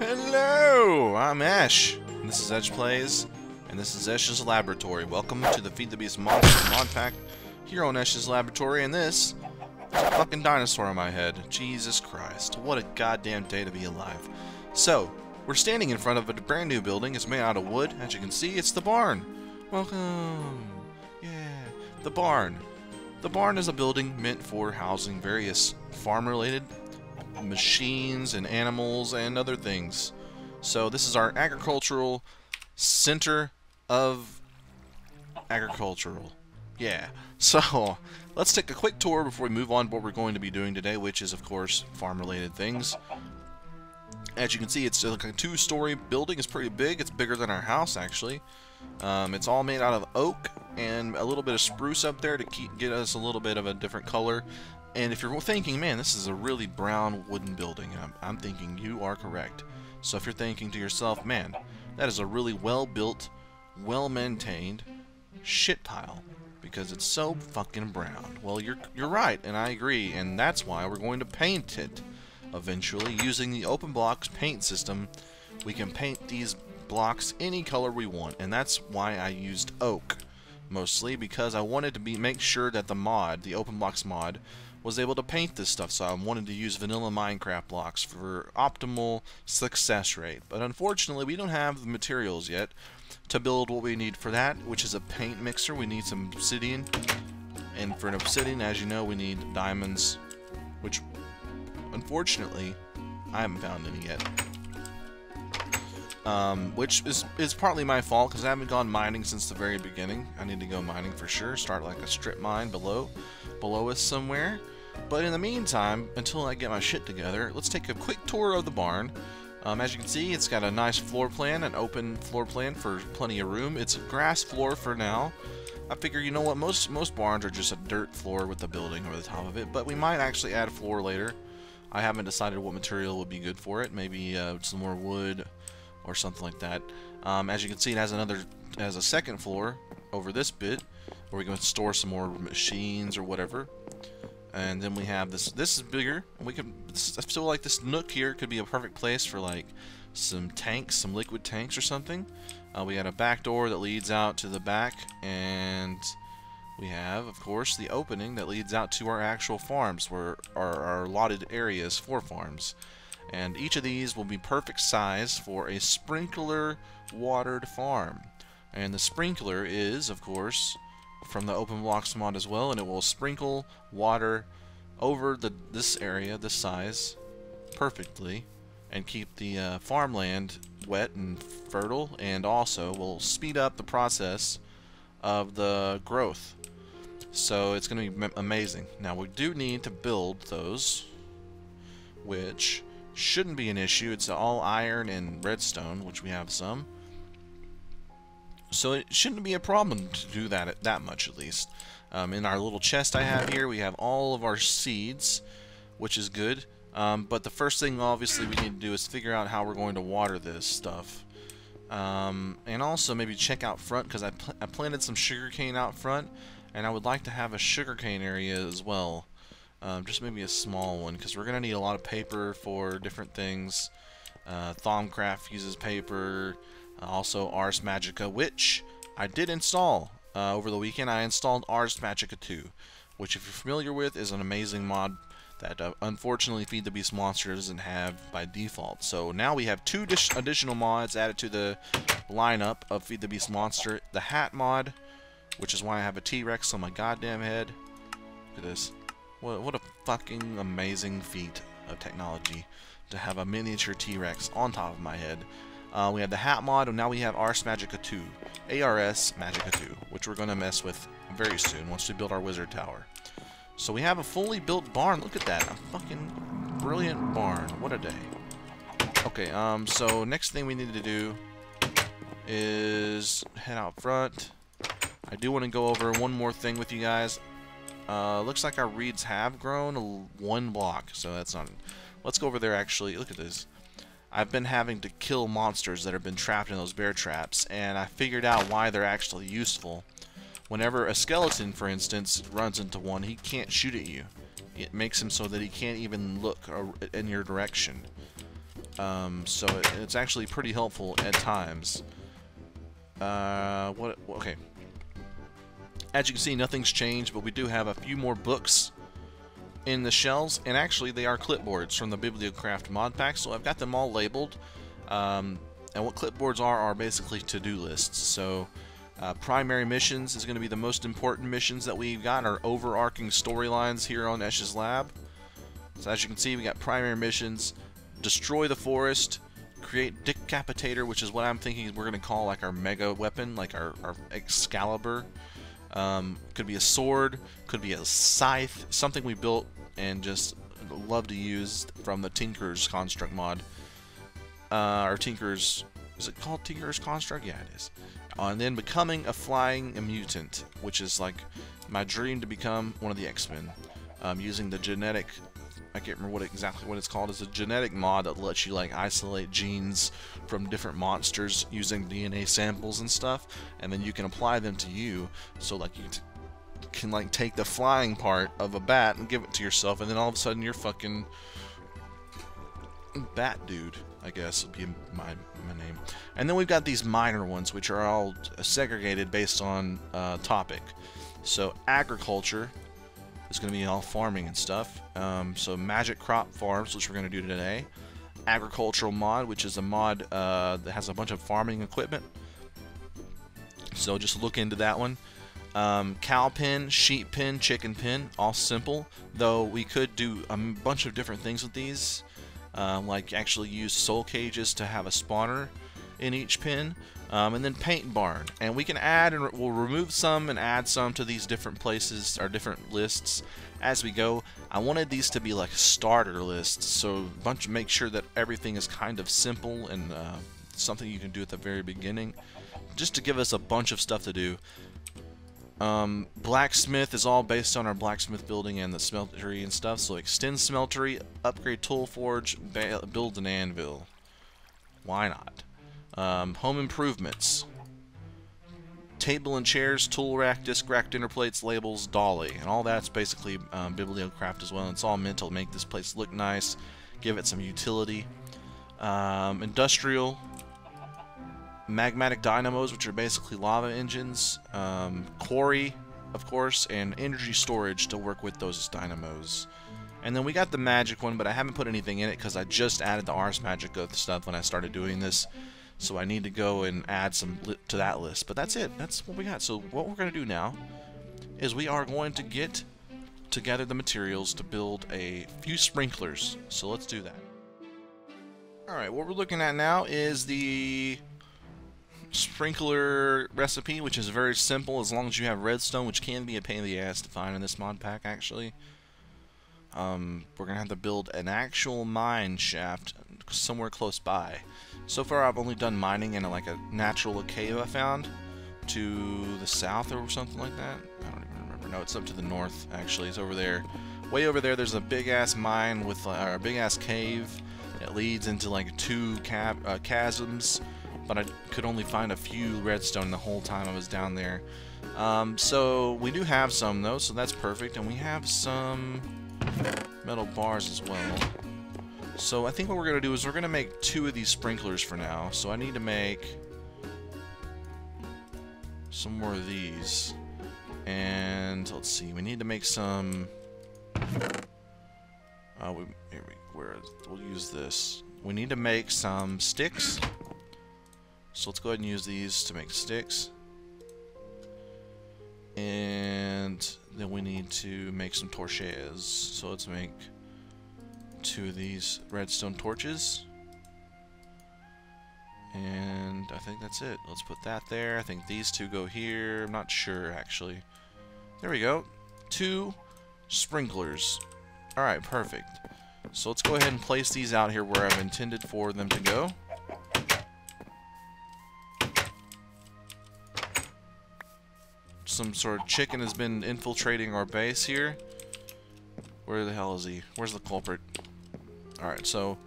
Hello, I'm Ash, and this is EchPlays, and this is Ash's Laboratory. Welcome to the Feed the Beast Monster MODPACK here on Ash's Laboratory, and this is a fucking dinosaur on my head. Jesus Christ, what a goddamn day to be alive. So, we're standing in front of a brand new building. It's made out of wood. As you can see, it's the barn. Welcome. Yeah, the barn. The barn is a building meant for housing various farm-related machines and animals and other things. So this is our agricultural center of agricultural. Yeah. So let's take a quick tour before we move on to what we're going to be doing today, which is of course farm-related things. As you can see, it's like a two-story building. It's pretty big. It's bigger than our house, actually. It's all made out of oak and a little bit of spruce up there to get us a little bit of a different color. And if you're thinking, man, this is a really brown wooden building, I'm thinking you are correct. So if you're thinking to yourself, man, that is a really well-built, well-maintained shit tile because it's so fucking brown. Well, you're right, and I agree, and that's why we're going to paint it. Eventually, using the open blocks paint system, we can paint these blocks any color we want, and that's why I used oak mostly, because I wanted to make sure that the open blocks mod, was able to paint this stuff. So I wanted to use vanilla Minecraft blocks for optimal success rate. But unfortunately, we don't have the materials yet to build what we need for that, which is a paint mixer. We need some obsidian, and for an obsidian, as you know, we need diamonds, which unfortunately I haven't found any yet. Which is partly my fault because I haven't gone mining since the very beginning. I need to go mining for sure. Start like a strip mine below us somewhere. But in the meantime, until I get my shit together, let's take a quick tour of the barn. As you can see, it's got a nice floor plan, an open floor plan for plenty of room. It's a grass floor for now. I figure, you know what, most barns are just a dirt floor with a building over the top of it, but we might actually add a floor later. I haven't decided what material would be good for it. Maybe some more wood or something like that. As you can see, it has a second floor over this bit where we can store some more machines or whatever. And then we have this. This is bigger. I feel like this nook here could be a perfect place for like some tanks, some liquid tanks or something. We got a back door that leads out to the back, and we have, of course, the opening that leads out to our actual farms, where our allotted areas for farms. And each of these will be perfect size for a sprinkler watered farm. And the sprinkler is, of course, from the open blocks mod as well, and it will sprinkle water over this area, this size, perfectly, and keep the farmland wet and fertile, and also will speed up the process of the growth. So it's going to be amazing. Now we do need to build those, which shouldn't be an issue. It's all iron and redstone, which we have some. So it shouldn't be a problem to do that much, at least. In our little chest I have here, we have all of our seeds, which is good. But the first thing, obviously, we need to do is figure out how we're going to water this stuff. And also maybe check out front, because I planted some sugarcane out front, and I would like to have a sugarcane area as well. Just maybe a small one, because we're going to need a lot of paper for different things. Thaumcraft uses paper. Also Ars Magica, which I did install over the weekend. I installed Ars Magica 2, which, if you're familiar with, is an amazing mod that unfortunately Feed the Beast Monster doesn't have by default. So now we have two additional mods added to the lineup of Feed the Beast Monster. The hat mod, which is why I have a T-Rex on my goddamn head. Look at this. What a fucking amazing feat of technology to have a miniature T-Rex on top of my head. We have the hat mod, and now we have Ars Magica 2, Ars Magica 2, which we're going to mess with very soon once we build our wizard tower. So we have a fully built barn. Look at that, a fucking brilliant barn. What a day. Okay, so next thing we need to do is head out front. I do want to go over one more thing with you guys. Looks like our reeds have grown one block, so that's not. Let's go over there. Actually, look at this. I've been having to kill monsters that have been trapped in those bear traps, and I figured out why they're actually useful. Whenever a skeleton, for instance, runs into one, he can't shoot at you. It makes him so that he can't even look in your direction. So it's actually pretty helpful at times. Okay. As you can see, nothing's changed, but we do have a few more books in the shelves, and actually they are clipboards from the Bibliocraft mod pack, so I've got them all labeled. And what clipboards are basically to-do lists. So primary missions is going to be the most important missions that we've got, our overarching storylines here on Esh's Lab. So as you can see, we got primary missions: destroy the forest, create Decapitator, which is what I'm thinking we're going to call like our mega weapon, like our Excalibur. Could be a sword, could be a scythe, something we built and just love to use from the Tinker's Construct mod. Or Tinker's, is it called Tinker's Construct? Yeah, it is. And then becoming a flying mutant, which is like my dream to become one of the X-Men. Using the genetic, I can't remember exactly what it's called. It's a genetic mod that lets you like isolate genes from different monsters using DNA samples and stuff, and then you can apply them to you. So like you can like take the flying part of a bat and give it to yourself, and then all of a sudden you're fucking Bat Dude, I guess would be my name. And then we've got these minor ones, which are all segregated based on topic. So agriculture is going to be all farming and stuff. So magic crop farms, which we're going to do today. Agricultural mod, which is a mod that has a bunch of farming equipment. So just look into that one. Cow pen, sheep pen, chicken pen, all simple. Though we could do a bunch of different things with these. Like actually use soul cages to have a spawner in each pen. And then paint barn, and we can add and we'll remove some and add some to these different places or different lists as we go. I wanted these to be like starter lists, so make sure that everything is kind of simple and something you can do at the very beginning, just to give us a bunch of stuff to do. Blacksmith is all based on our blacksmith building and the smeltery and stuff. So extend smeltery, upgrade tool forge, build an anvil. Why not? Home improvements: table and chairs, tool rack, disc rack, dinner plates, labels, dolly, and all that's basically Bibliocraft as well. It's all meant to make this place look nice, give it some utility. Industrial: magmatic dynamos, which are basically lava engines, quarry, of course, and energy storage to work with those dynamos. And then we got the magic one, but I haven't put anything in it because I just added the Ars Magica stuff when I started doing this. So I need to go and add some to that list. But that's it. That's what we got. So what we're going to do now is we are going to get together the materials to build a few sprinklers. So let's do that. Alright, what we're looking at now is the sprinkler recipe, which is very simple as long as you have redstone, which can be a pain in the ass to find in this mod pack actually. We're going to have to build an actual mine shaft somewhere close by. So far I've only done mining in like a natural cave I found to the south or something like that. I don't even remember. No, it's up to the north actually. It's over there. Way over there there's a big ass mine with or a big ass cave that leads into like two chasms, but I could only find a few redstone the whole time I was down there. So we do have some though, so that's perfect, and we have some metal bars as well. So I think what we're going to do is we're going to make 2 of these sprinklers for now. So I need to make some more of these. And let's see, we need to make some... we'll use this. We need to make some sticks. So let's go ahead and use these to make sticks. And then we need to make some torches. So let's make 2 of these redstone torches. And I think that's it. Let's put that there. I think these 2 go here. I'm not sure actually. There we go. 2 sprinklers. Alright, perfect. So let's go ahead and place these out here where I've intended for them to go. Some sort of chicken has been infiltrating our base here. Where the hell is he? Where's the culprit? Alright, so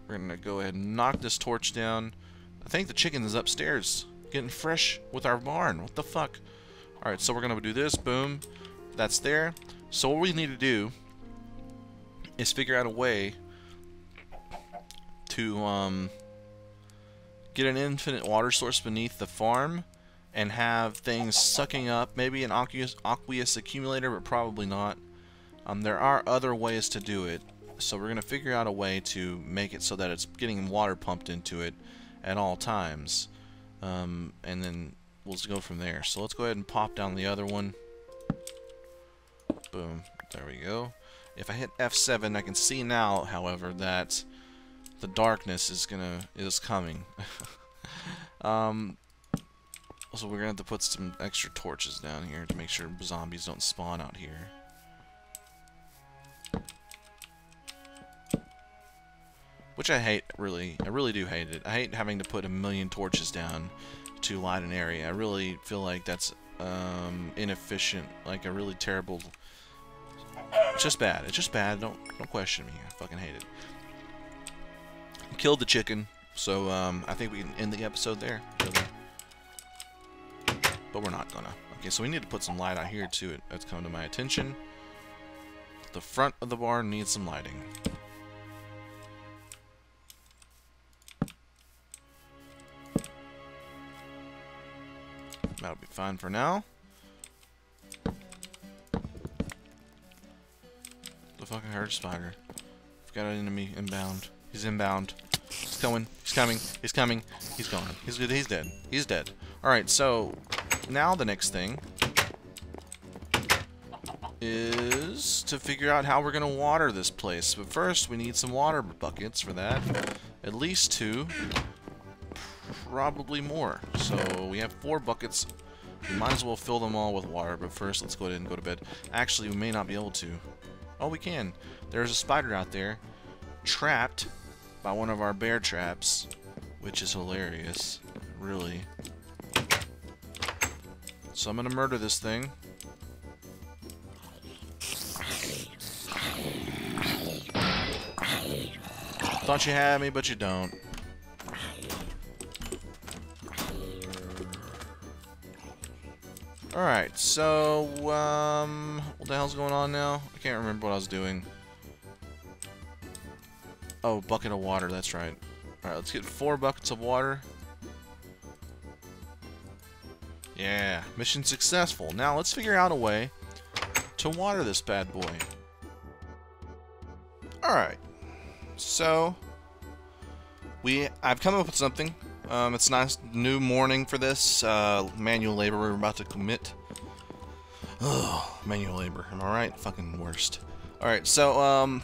we're gonna go ahead and knock this torch down. I think the chicken is upstairs getting fresh with our barn. What the fuck? Alright, so we're gonna do this. Boom. That's there. So what we need to do is figure out a way to get an infinite water source beneath the farm and have things sucking up, maybe an aqueous accumulator, but probably not. There are other ways to do it, so we're going to figure out a way to make it so that it's getting water pumped into it at all times, and then we'll just go from there. So let's go ahead and pop down the other one. Boom, there we go. If I hit F7, I can see now, however, that the darkness is coming. So we're gonna have to put some extra torches down here to make sure zombies don't spawn out here. Which I hate, really. I really do hate it. I hate having to put a million torches down to light an area. I really feel like that's inefficient, like a really terrible. It's just bad. It's just bad. Don't question me. I fucking hate it. Killed the chicken, so I think we can end the episode there. But we're not gonna. Okay, so we need to put some light out here too. That's come to my attention. The front of the barn needs some lighting. That'll be fine for now. The fuck, I heard a spider. We've got an enemy inbound. He's inbound. He's coming. He's coming. He's coming. He's gone. He's good. He's dead. He's dead. Alright, so now the next thing is to figure out how we're going to water this place. But first, we need some water buckets for that. At least 2. Probably more. So we have 4 buckets. We might as well fill them all with water. But first, let's go ahead and go to bed. Actually, we may not be able to. Oh, we can. There's a spider out there trapped by one of our bear traps, which is hilarious. Really. So I'm gonna murder this thing. Thought you had me, but you don't. Alright, so, what the hell's going on now? I can't remember what I was doing. Oh, bucket of water, that's right. Alright, let's get 4 buckets of water. Yeah, mission successful. Now let's figure out a way to water this bad boy. Alright, so I've come up with something. It's a nice new morning for this manual labor we're about to commit. Oh, manual labor, am I right? Fucking worst. Alright, so I'm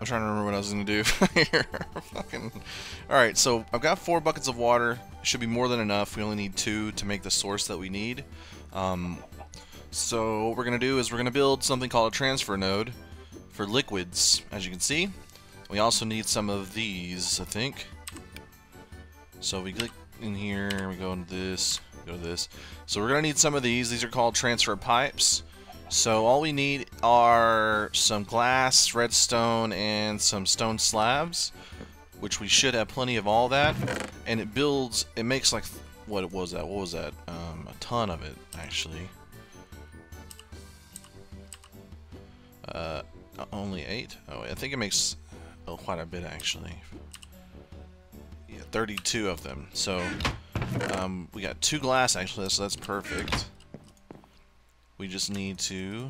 trying to remember what I was going to do here. Fucking. Alright, so I've got 4 buckets of water. It should be more than enough. We only need 2 to make the source that we need. So what we're going to do is we're going to build something called a transfer node for liquids, as you can see. We also need some of these, I think. So we click in here, we go into this, go to this. So we're going to need some of these. These are called transfer pipes. So all we need are some glass, redstone, and some stone slabs, which we should have plenty of all that. And it builds, it makes like, what was that? What was that? A ton of it, actually. Only 8? Oh, I think it makes quite a bit, actually. Yeah, 32 of them. So we got 2 glass, actually, so that's perfect. We just need to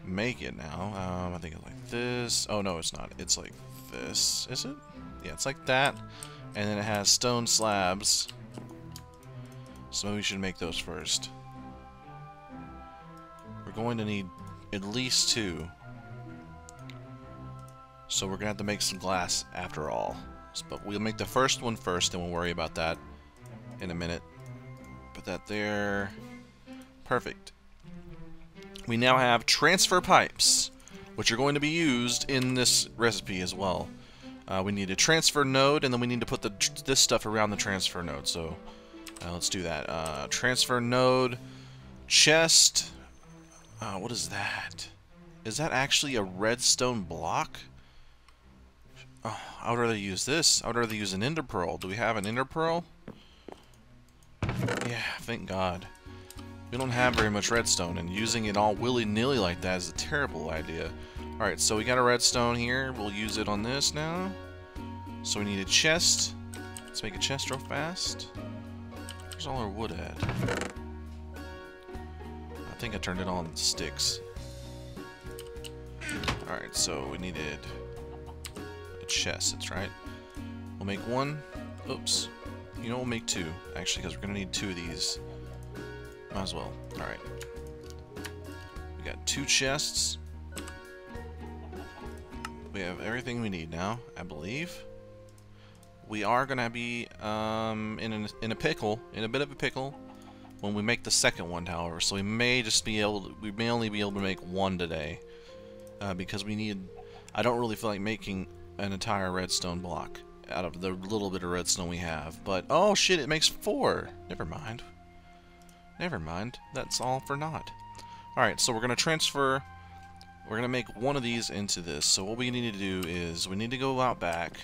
make it now. I think it's like this. Oh, no, it's not. It's like this. Is it? Yeah, it's like that. And then it has stone slabs. So maybe we should make those first. We're going to need at least 2. So we're going to have to make some glass after all. But we'll make the first one first, and we'll worry about that in a minute. Put that there. Perfect. We now have transfer pipes, which are going to be used in this recipe as well. We need a transfer node, and then we need to put this stuff around the transfer node. So let's do that. Transfer node, chest. What is that? Is that actually a redstone block? Oh, I would rather use this. I would rather use an ender pearl. Do we have an ender pearl? Yeah, thank God. We don't have very much redstone, and using it all willy-nilly like that is a terrible idea. Alright, so we got a redstone here. We'll use it on this now. So we need a chest. Let's make a chest real fast. Where's all our wood at? I think I turned it on sticks. Alright, so we needed a chest, that's right. We'll make one. Oops. You know, we'll make two, actually, because we're going to need two of these. Might as well. Alright. We got two chests. We have everything we need now, I believe. We are going to be in a pickle, in a bit of a pickle, when we make the second one, however. So we may just be able to, we may only be able to make one today. Because we need, I don't really feel like making an entire redstone block out of the little bit of redstone we have. But, oh shit, it makes 4. Never mind. Never mind. That's all for naught. Alright, so we're going to transfer, we're going to make one of these into this. So what we need to do is, we need to go out back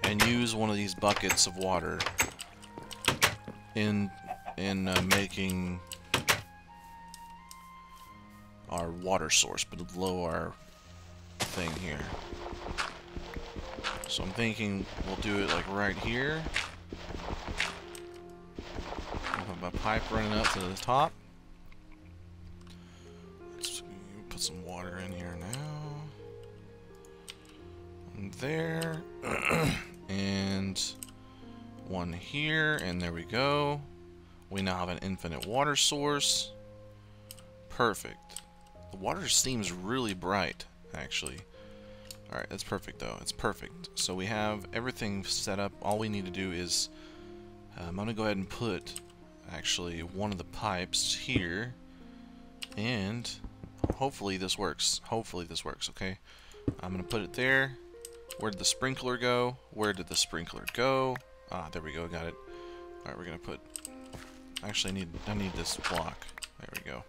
and use one of these buckets of water in making our water source below our thing here. So I'm thinking we'll do it like right here. We'll have a pipe running up to the top. Let's put some water in here now. And there. And one here, and there we go. We now have an infinite water source. Perfect. The water seems really bright, actually. Alright, that's perfect, though. It's perfect. So we have everything set up. All we need to do is... I'm going to go ahead and put, actually, one of the pipes here. And hopefully this works. Hopefully this works, okay? I'm going to put it there. Where did the sprinkler go? Where did the sprinkler go? Ah, there we go. Got it. Alright, we're going to put... Actually, I need this block. There we go.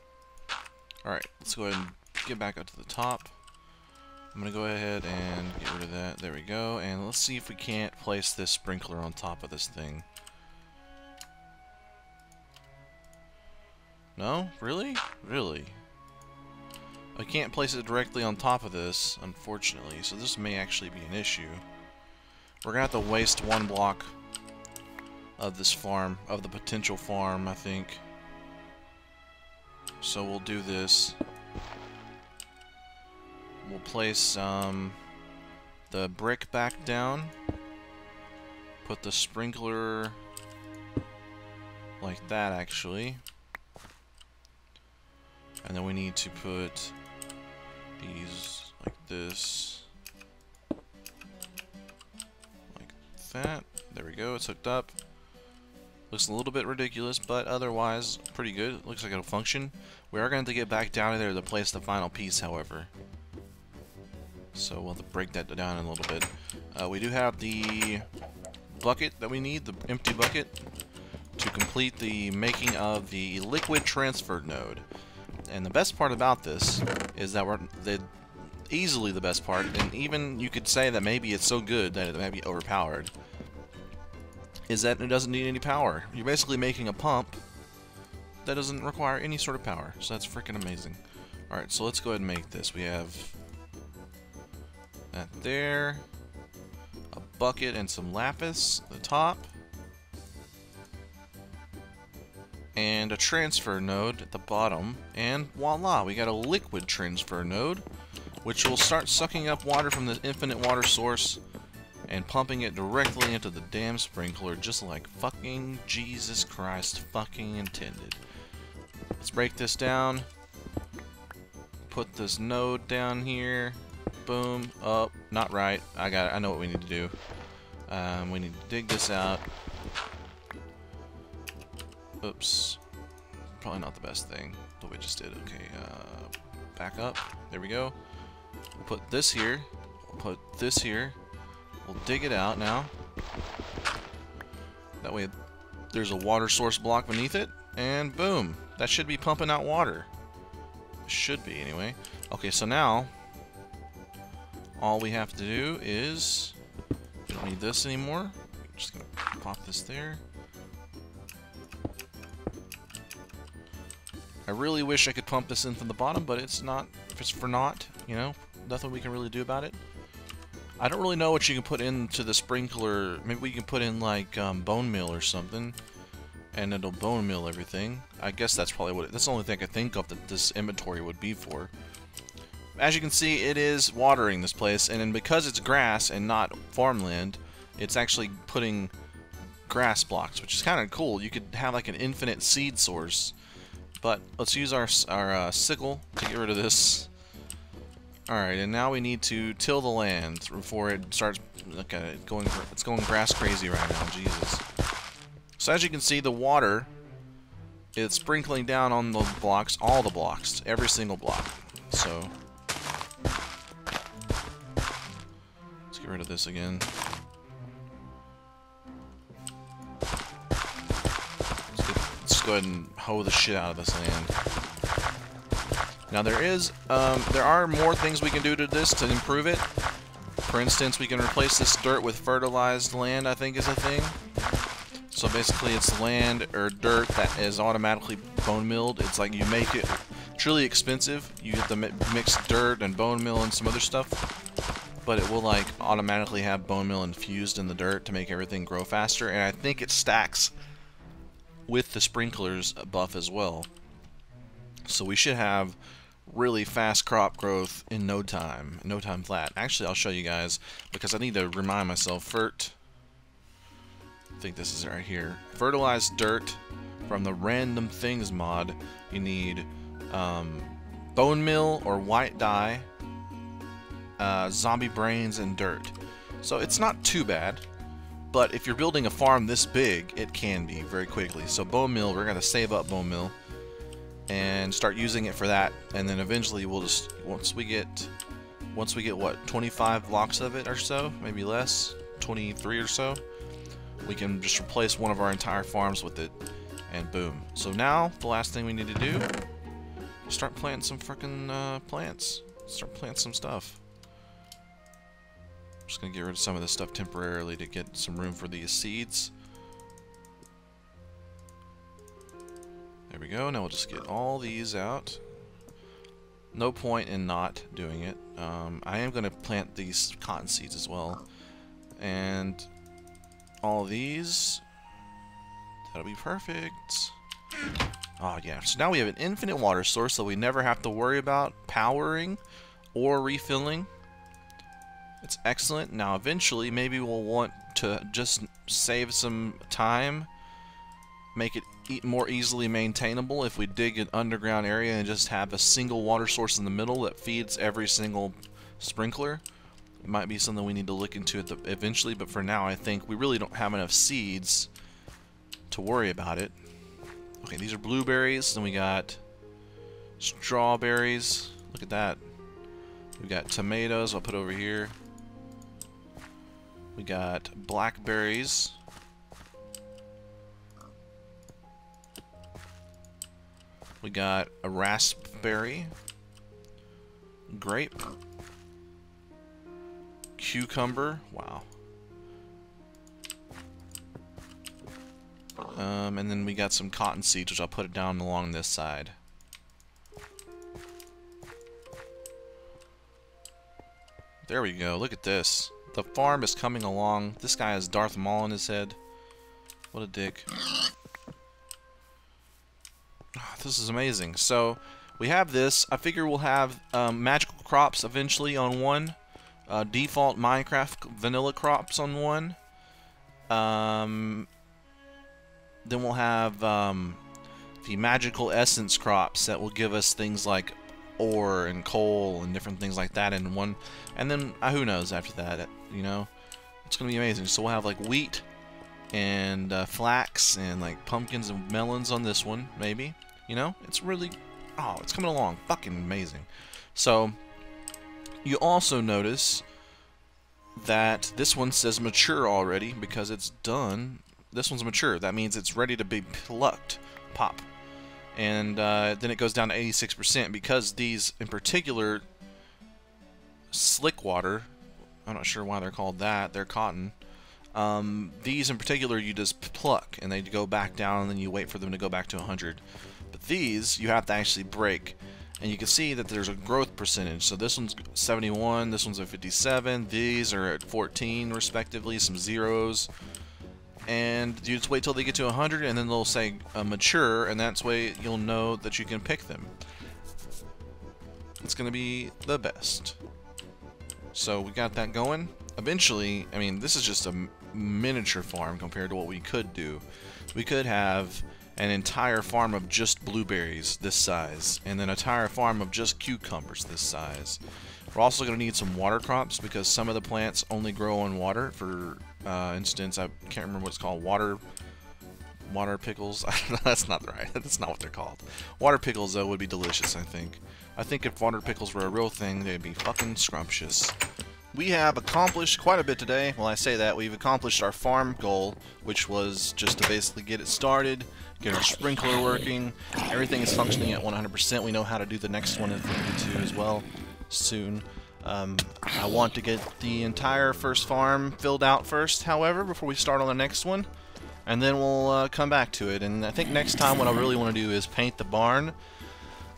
Alright, let's go ahead and get back up to the top. I'm going to go ahead and get rid of that. There we go. And let's see if we can't place this sprinkler on top of this thing. No? Really? Really? I can't place it directly on top of this, unfortunately. So this may actually be an issue. We're going to have to waste one block of this farm, of the potential farm, I think. So we'll do this. We'll place the brick back down. Put the sprinkler like that, actually. And then we need to put these like this. Like that. There we go, it's hooked up. Looks a little bit ridiculous, but otherwise pretty good. It looks like it'll function. We are going to get back down there to place the final piece, however. So we'll have to break that down in a little bit. We do have the bucket that we need, the empty bucket, to complete the making of the liquid transfer node. And the best part about this is that easily the best part, and even you could say that maybe it's so good that it might be overpowered, is that it doesn't need any power. You're basically making a pump that doesn't require any sort of power. So that's freaking amazing. Alright, so let's go ahead and make this. We have that there, a bucket and some lapis at the top, and a transfer node at the bottom, and voila, we got a liquid transfer node, which will start sucking up water from the infinite water source and pumping it directly into the damn sprinkler, just like fucking Jesus Christ fucking intended. Let's break this down. Put this node down here. Boom. Oh, not right. I got it. I know what we need to do. We need to dig this out. Oops. Probably not the best thing that we just did. Okay, back up. There we go. We'll put this here. We'll put this here. We'll dig it out now. That way there's a water source block beneath it. And boom. That should be pumping out water. Should be, anyway. Okay, so now all we have to do is... we don't need this anymore. We're just going to pop this there. I really wish I could pump this in from the bottom, but it's not. If it's for naught, you know, nothing we can really do about it. I don't really know what you can put into the sprinkler. Maybe we can put in like bone meal or something, and it'll bone meal everything. I guess that's probably what. That's the only thing I could think of that this inventory would be for. As you can see, it is watering this place, and then because it's grass and not farmland, it's actually putting grass blocks, which is kind of cool. You could have like an infinite seed source. But let's use our sickle to get rid of this. Alright, and now we need to till the land before it starts. Look at it, it's going grass crazy right now. Jesus. So as you can see, the water is sprinkling down on the blocks, all the blocks, every single block. So let's get rid of this again. Let's go ahead and hoe the shit out of this land. Now there are more things we can do to this to improve it. For instance, we can replace this dirt with fertilized land, I think is a thing. So basically it's land or dirt that is automatically bone milled. It's like you make it truly expensive. You have to mix dirt and bone meal and some other stuff. But it will like automatically have bone meal infused in the dirt to make everything grow faster. And I think it stacks with the sprinklers buff as well. So we should have really fast crop growth in no time flat. Actually, I'll show you guys because I need to remind myself. I think this is right here. Fertilized dirt from the random things mod. You need bone meal or white dye, zombie brains, and dirt. So it's not too bad. But if you're building a farm this big, it can be very quickly. So bone meal, we're gonna save up bone meal and start using it for that, and then eventually we'll just once we get what, 25 blocks of it or so, maybe less, 23 or so, we can just replace one of our entire farms with it, and boom. So now the last thing we need to do is start planting some frickin' plants. Start planting some stuff. Just gonna get rid of some of this stuff temporarily to get some room for these seeds. There we go. Now we'll just get all these out. No point in not doing it. I am gonna plant these cotton seeds as well, and all these. That'll be perfect. Oh yeah. So now we have an infinite water source, so we never have to worry about powering or refilling. It's excellent. Now eventually maybe we'll want to just save some time, make it more easily maintainable if we dig an underground area and just have a single water source in the middle that feeds every single sprinkler. It might be something we need to look into eventually, but for now I think we really don't have enough seeds to worry about it. Okay, these are blueberries, then we got strawberries. Look at that. We got tomatoes, I'll put over here. We got blackberries. We got a raspberry. Grape. Cucumber. Wow. And then we got some cotton seeds, which I'll put it down along this side. There we go. Look at this. The farm is coming along. This guy has Darth Maul on his head. What a dick. This is amazing. So we have this. I figure we'll have magical crops eventually on one. Default Minecraft vanilla crops on one. Then we'll have the magical essence crops that will give us things like ore and coal and different things like that in one. And then who knows after that, you know, it's gonna be amazing. So we'll have like wheat and flax and like pumpkins and melons on this one, maybe. You know, it's really, oh, it's coming along, fucking amazing. So you also notice that this one says mature already because it's done. This one's mature. That means it's ready to be plucked. Pop. And then it goes down to 86% because these, in particular, slick water, I'm not sure why they're called that, they're cotton, These in particular you just pluck and they go back down and then you wait for them to go back to 100. But these you have to actually break. And you can see that there's a growth percentage. So this one's 71, this one's at 57, these are at 14 respectively, some zeros. And you just wait till they get to 100 and then they'll say mature, and that's way you'll know that you can pick them. It's going to be the best. So we got that going. Eventually, I mean, this is just a miniature farm compared to what we could do. We could have an entire farm of just blueberries this size, and then an entire farm of just cucumbers this size. We're also going to need some water crops because some of the plants only grow on water. For instance, I can't remember what it's called, water pickles. That's not right. That's not what they're called. Water pickles though would be delicious, I think. I think if water pickles were a real thing, they'd be fucking scrumptious. We have accomplished quite a bit today. Well, I say that, we've accomplished our farm goal, which was just to basically get it started, get our sprinkler working. Everything is functioning at 100%. We know how to do the next one if we need to as well soon. I want to get the entire first farm filled out first, however, before we start on the next one. And then we'll come back to it. And I think next time what I really want to do is paint the barn.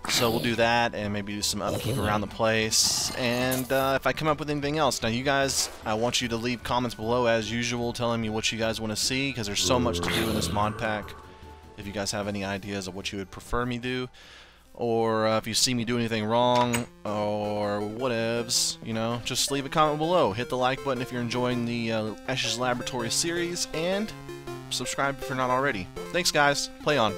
So we'll do that and maybe do some upkeep around the place. And if I come up with anything else. Now you guys, I want you to leave comments below as usual telling me what you guys want to see, because there's so much to do in this mod pack. If you guys have any ideas of what you would prefer me do, or if you see me do anything wrong, or whatevs, you know, just leave a comment below. Hit the like button if you're enjoying the Esh's Laboratory series, and subscribe if you're not already. Thanks guys, play on.